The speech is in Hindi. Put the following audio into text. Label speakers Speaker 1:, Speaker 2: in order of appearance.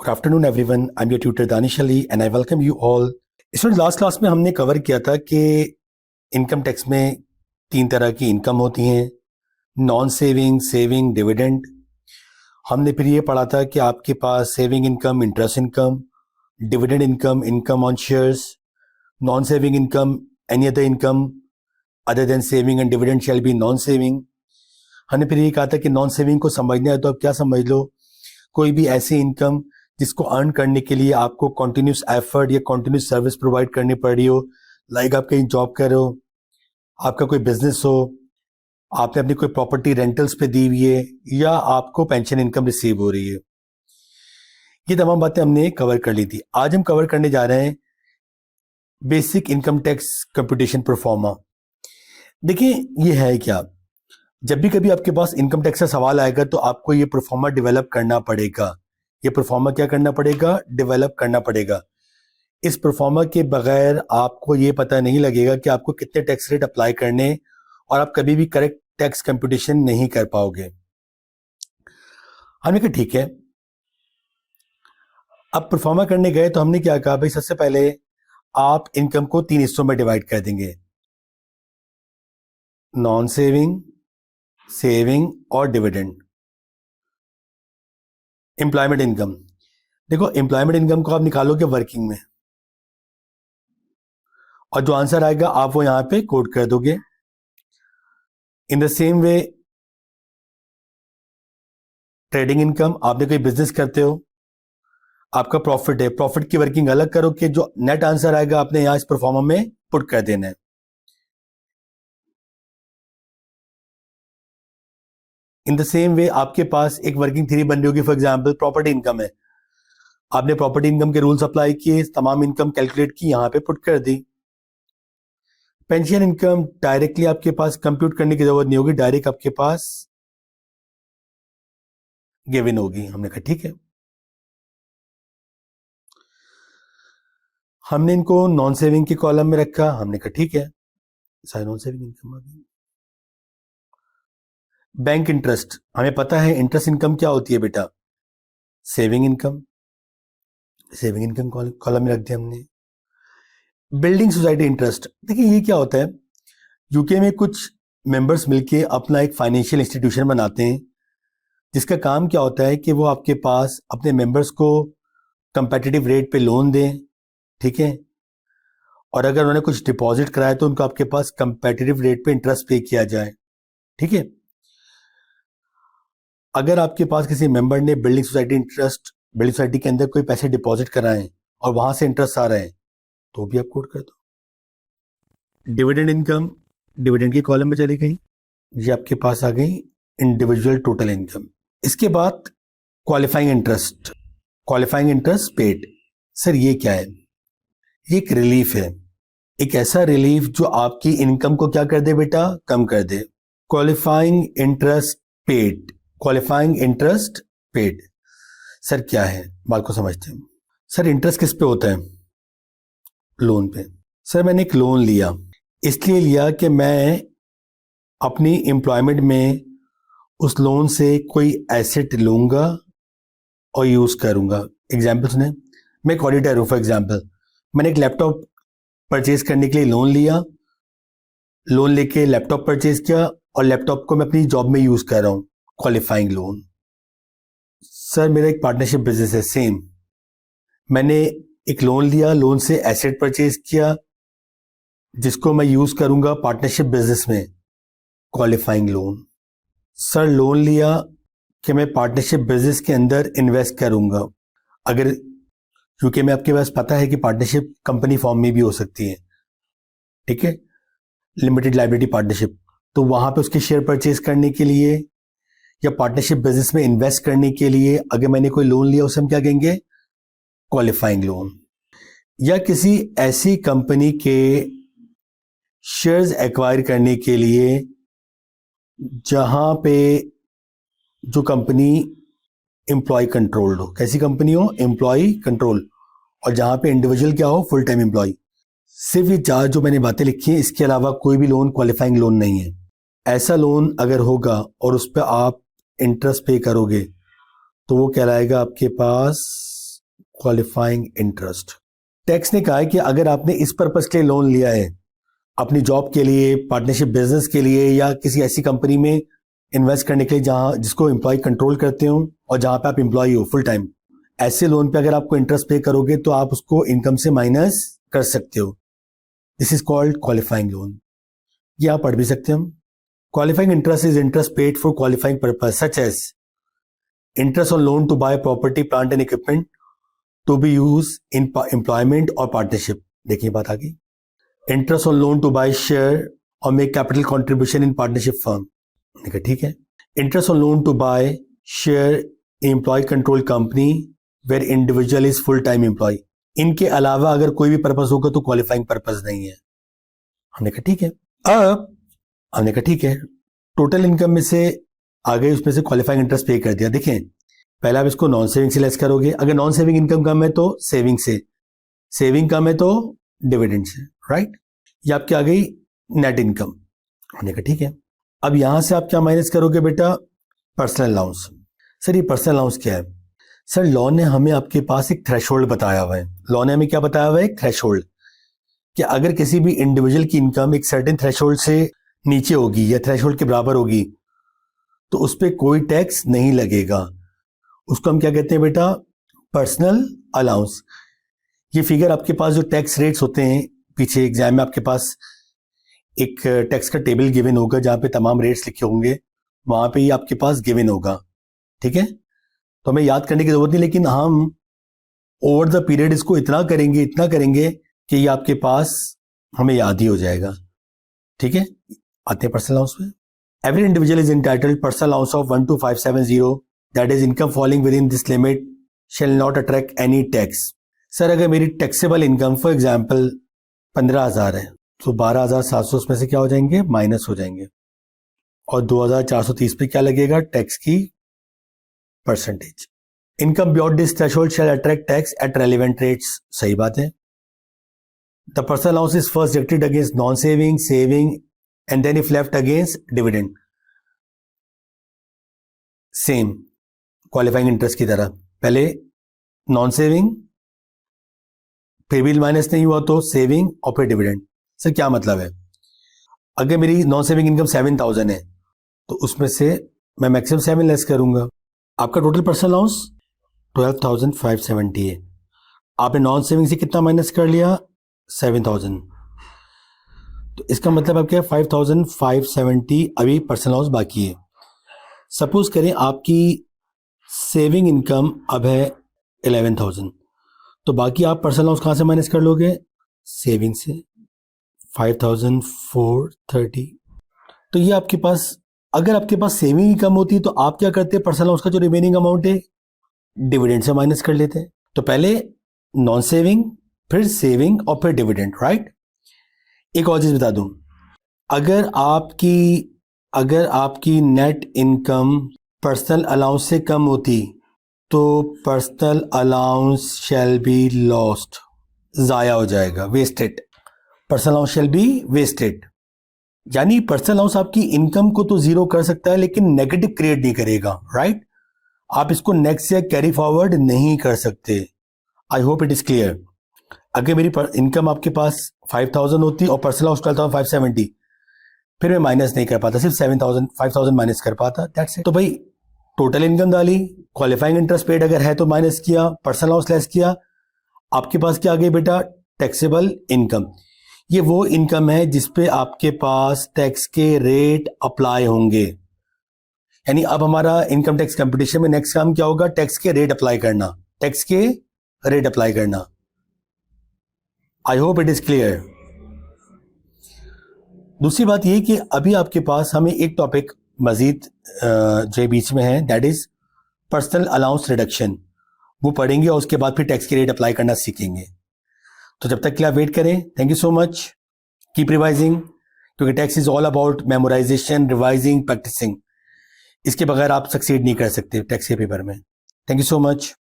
Speaker 1: Good afternoon everyone, I am your tutor Danish Ali and I welcome you all. इस लास्ट क्लास में हमने कवर किया था कि इनकम टैक्स में 3 तरह की इनकम होती हैं, नॉन सेविंग, सेविंग, डिविडेंड। हमने फिर ये पढ़ा था कि आपके पास saving income, interest income, dividend income, income on shares, non saving income, any other income other than saving and dividend shall be non saving. हमने फिर ये कहा था कि नॉन सेविंग को समझना है तो आप क्या समझ लो, कोई भी ऐसी इनकम जिसको अर्न करने के लिए आपको कंटिन्यूस एफर्ट या कंटिन्यूस सर्विस प्रोवाइड करनी पड़ रही हो। लाइक आप कहीं जॉब कर रहे हो, आपका कोई बिजनेस हो, आपने अपनी कोई प्रॉपर्टी रेंटल्स पे दी हुई है, या आपको पेंशन इनकम रिसीव हो रही है। ये तमाम बातें हमने कवर कर ली थी। आज हम कवर करने जा रहे हैं basic income tax computation proforma. देखिए ये है क्या, जब भी कभी आपके पास इनकम टैक्स का सवाल आएगा तो आपको ये प्रोफार्मा डेवलप करना पड़ेगा। ये प्रोफार्मा क्या करना पड़ेगा? डेवलप करना पड़ेगा। इस प्रोफार्मा के बगैर आपको ये पता नहीं लगेगा कि आपको कितने टैक्स रेट अप्लाई करने, और आप कभी भी करेक्ट टैक्स कंप्यूटेशन नहीं कर पाओगे। हमने कहा ठीक है। अब प्रोफार्मा करने गए तो हमने क्या कहा, भाई सबसे पहले आप इनकम को 3 हिस्सों में डिवाइड कर देंगे, नॉन सेविंग, सेविंग और डिविडेंड। एम्प्लॉयमेंट इनकम, देखो एम्प्लॉयमेंट इनकम को आप निकालोगे वर्किंग में, और जो आंसर आएगा आप वो यहां पे कोड कर दोगे। In the same way trading income, आपने कोई बिजनेस करते हो, आपका प्रॉफिट है, प्रॉफिट की वर्किंग अलग करो कि जो नेट आंसर आएगा आपने यहां इस परफॉर्मा में पुट कर देना है। इन द सेम वे आपके पास एक वर्किंग थ्योरी बन रही होगी, फॉर एग्जांपल प्रॉपर्टी इनकम है, आपने प्रॉपर्टी इनकम के रूल्स अप्लाई किए, तमाम इनकम कैलकुलेट की, यहां पे पुट कर दी। पेंशन इनकम डायरेक्टली आपके पास कंप्यूट करने की जरूरत नहीं होगी, डायरेक्ट आपके पास गिवन होगी। हमने कहा ठीक है। हमने इनको नॉन सेविंग के कॉलम में रखा, हमने कहा ठीक है, सारे नॉन सेविंग इनकम आ गई। बैंक इंटरेस्ट, हमें पता है इंटरेस्ट इनकम क्या होती है बेटा, saving income, saving income column में रख दिया हमने। बिल्डिंग सोसाइटी इंटरेस्ट, देखिए ये क्या होता है, यूके में कुछ मेंबर्स मिलके अपना एक फाइनेंशियल इंस्टीट्यूशन बनाते हैं, जिसका काम क्या होता है कि वो आपके पास अपने मेंबर्स को कंपेटिटिव रेट पे लोन दें, ठीक है, और अगर उन्होंने कुछ डिपॉजिट कराया तो उनको आपके पास कंपेटिटिव रेट पे इंटरेस्ट पे किया जाए, ठीक है। अगर आपके पास किसी मेंबर ने बिल्डिंग सोसाइटी के अंदर कोई पैसे डिपॉजिट कराए और वहां से इंटरेस्ट आ रहा है तो भी आप कोड कर दो। डिविडेंड इनकम डिविडेंड के कॉलम में चली गई, ये आपके पास आ गई इंडिविजुअल टोटल इनकम। इसके बाद क्वालिफाइंग इंटरेस्ट पेड। सर ये क्या है? ये एक रिलीफ है, एक ऐसा रिलीफ जो आपकी इनकम को क्या कर दे बेटा, कम कर दे। क्वालिफाइंग इंटरेस्ट पेड, सर क्या है, बात को समझते हैं। सर इंटरेस्ट किस पे होता है? लोन पे। सर मैंने एक लोन लिया, इसलिए लिया कि मैं अपनी एम्प्लॉयमेंट में उस लोन से कोई एसेट लूंगा और यूज करूंगा। एग्जाम्पल सुने, मैं एक ऑडिटर हूं, फॉर एग्जाम्पल मैंने एक लैपटॉप परचेज करने के लिए लोन लिया, लोन लेके लैपटॉप परचेज किया और लैपटॉप को मैं अपनी जॉब में यूज कर रहा हूं, क्वालिफाइंग लोन। सर मेरा एक पार्टनरशिप बिजनेस है, सेम, मैंने एक लोन लिया, लोन से एसेट परचेज किया जिसको मैं यूज करूंगा पार्टनरशिप बिजनेस में, क्वालिफाइंग लोन। सर लोन लिया कि मैं पार्टनरशिप बिजनेस के अंदर इन्वेस्ट करूंगा, अगर यूके में आपके पास पता है कि पार्टनरशिप कंपनी फॉर्म में भी हो सकती है, ठीक है, लिमिटेड लायबिलिटी पार्टनरशिप, तो वहां पे उसके शेयर परचेज करने के लिए या पार्टनरशिप बिजनेस में इन्वेस्ट करने के लिए अगर मैंने कोई लोन लिया उसे हम क्या कहेंगे, क्वालिफाइंग लोन। या किसी ऐसी कंपनी के शेयर्स एक्वायर करने के लिए जहां पे जो कंपनी एम्प्लॉय कंट्रोल्ड हो, कैसी कंपनी हो, एम्प्लॉय कंट्रोल, और जहां पे इंडिविजुअल क्या हो, फुल टाइम एम्प्लॉय। सिर्फ ये 4 जो मैंने बातें लिखी हैं, इसके अलावा कोई भी लोन क्वालिफाइंग लोन नहीं है। ऐसा लोन अगर होगा और उस पर आप इंटरेस्ट पे करोगे तो वो कहलाएगा आपके पास क्वालिफाइंग इंटरेस्ट। टैक्स ने कहा है कि अगर आपने इस पर्पस के लिए लोन लिया है, अपनी जॉब के लिए, पार्टनरशिप बिजनेस के लिए, या किसी ऐसी कंपनी में इन्वेस्ट करने के लिए जहां जिसको एम्प्लॉय कंट्रोल करते हो और जहां पे आप एम्प्लॉय हो फुल टाइम, ऐसे लोन पे अगर आपको इंटरेस्ट पे करोगे तो आप उसको इनकम से माइनस कर सकते हो। This is called qualifying loan. ये आप पढ़ भी सकते हो। Qualifying interest is interest paid for qualifying purpose such as interest on loan to buy property, plant and equipment to be use in employment और पार्टनरशिप। देखिए बात आ गई। Interest on loan to buy share और make capital contribution in partnership firm. देखिए ठीक है। Interest on loan to buy share employ control company where individual is full time employ. इनके अलावा अगर कोई भी पर्पस होगा तो क्वालिफाइंग पर्पस नहीं है। हमने कहा ठीक है। अब हमने कहा ठीक है, टोटल इनकम में से आगे उसमें से क्वालिफाइंग इंटरेस्ट पे कर दिया। देखें पहले आप इसको नॉन सेविंग से लेस करोगे। अगर नॉन सेविंग इनकम कम है तो सेविंग से, सेविंग कम है तो डिविडेंड से, राइट। ये आपकी आ गई नेट इनकम। हमने कहा ठीक है। अब यहां से आप क्या माइनस करोगे बेटा? Personal allowance. सर ये पर्सनल अलाउंस क्या है? सर लॉ ने हमें आपके पास एक थ्रेशोल्ड बताया हुआ है। लॉ ने हमें क्या बताया हुआ है? एक थ्रेशोल्ड, कि अगर किसी भी इंडिविजुअल की इनकम एक सर्टेन थ्रेशोल्ड से नीचे होगी या थ्रेशोल्ड के बराबर होगी तो उस पर कोई टैक्स नहीं लगेगा। उसको हम क्या कहते हैं बेटा? Personal allowance. ये फिगर आपके पास जो टैक्स रेट्स होते हैं, पीछे एग्जाम में आपके पास एक टैक्स का टेबल गिवन होगा जहां पे तमाम रेट्स लिखे होंगे, वहां पे ये आपके पास गिवन होगा। ठीक है, तो हमें याद करने की जरूरत नहीं, लेकिन हम ओवर द पीरियड इसको इतना करेंगे कि ये आपके पास हमें याद ही हो जाएगा। ठीक है, आते हैं पर्सनल अलाउंस में। Every individual is entitled personal allowance of 12570, that is income falling with in this limit shall not attract any tax. Sir अगर मेरी टैक्सेबल इनकम फॉर एग्जाम्पल 15,000 है तो 12,700 उसमें से क्या हो जाएंगे? माइनस हो जाएंगे। और 2,430 पे क्या लगेगा? टैक्स की percentage. Income beyond this threshold shall attract tax at relevant rates. सही बात है। The personal allowance is first deducted against non saving, saving and then if left against dividend. Same qualifying interest की तरह, पहले नॉन सेविंग, फिर भी माइनस नहीं हुआ तो सेविंग और फिर डिविडेंड। सर क्या मतलब है? अगर मेरी नॉन सेविंग इनकम 7,000 है तो उसमें से मैं मैक्सिमम 7 लेस करूंगा। आपका टोटल पर्सनल अलाउंस 12,570 है। आपने नॉन सेविंग से कितना माइनस कर लिया? 7,000। तो इसका मतलब अब क्या है? 5,570 अभी पर्सनल अलाउंस बाकी है। सपोज करें आपकी सेविंग इनकम अब है 11,000, तो बाकी आप पर्सनल अलाउंस कहां से माइनस कर लोगे? सेविंग से, 5,430। तो ये आपके पास, अगर आपके पास सेविंग इनकम होती तो आप क्या करते? पर्सनल अलाउंस का जो रिमेनिंग अमाउंट है डिविडेंड से माइनस कर लेते। तो पहले नॉन सेविंग, फिर सेविंग और फिर डिविडेंड, राइट। एक और चीज बता दूं, अगर आपकी नेट इनकम पर्सनल अलाउंस से कम होती तो personal allowance shall be lost, जाया हो जाएगा, wasted. Personal allowance shall be wasted, यानी पर्सनल अलाउंस आपकी इनकम को तो जीरो कर सकता है लेकिन नेगेटिव क्रिएट नहीं करेगा, राइट। आप इसको नेक्स्ट ईयर कैरी फॉरवर्ड नहीं कर सकते। I hope it is clear. अगर मेरी इनकम आपके पास 5,000 होती और पर्सनल अलाउंस 12,570, फिर मैं माइनस नहीं कर पाता, सिर्फ 5,000 माइनस कर पाता, दैट्स इट। तो भाई टोटल इनकम डाली, क्वालिफाइंग इंटरेस्ट पेड अगर है तो माइनस किया, पर्सनल अलाउंस लेस किया, आपके पास क्या आ गई बेटा? Taxable income. ये वो इनकम है जिसपे आपके पास टैक्स के रेट अप्लाई होंगे। यानी अब हमारा इनकम टैक्स कंपटीशन में नेक्स्ट काम क्या होगा? टैक्स के रेट अप्लाई करना, टैक्स के रेट अप्लाई करना। I hope it is clear. दूसरी बात ये कि अभी आपके पास हमें एक टॉपिक मजीद जो बीच में है, that is personal allowance reduction, वो पढ़ेंगे और उसके बाद फिर टैक्स के रेट अप्लाई करना सीखेंगे। तो जब तक के लिए आप वेट करें। Thank you so much, keep revising, क्योंकि tax is all about memorization, revising, practising. इसके बगैर आप सक्सीड नहीं कर सकते टैक्स के पेपर में। Thank you so much.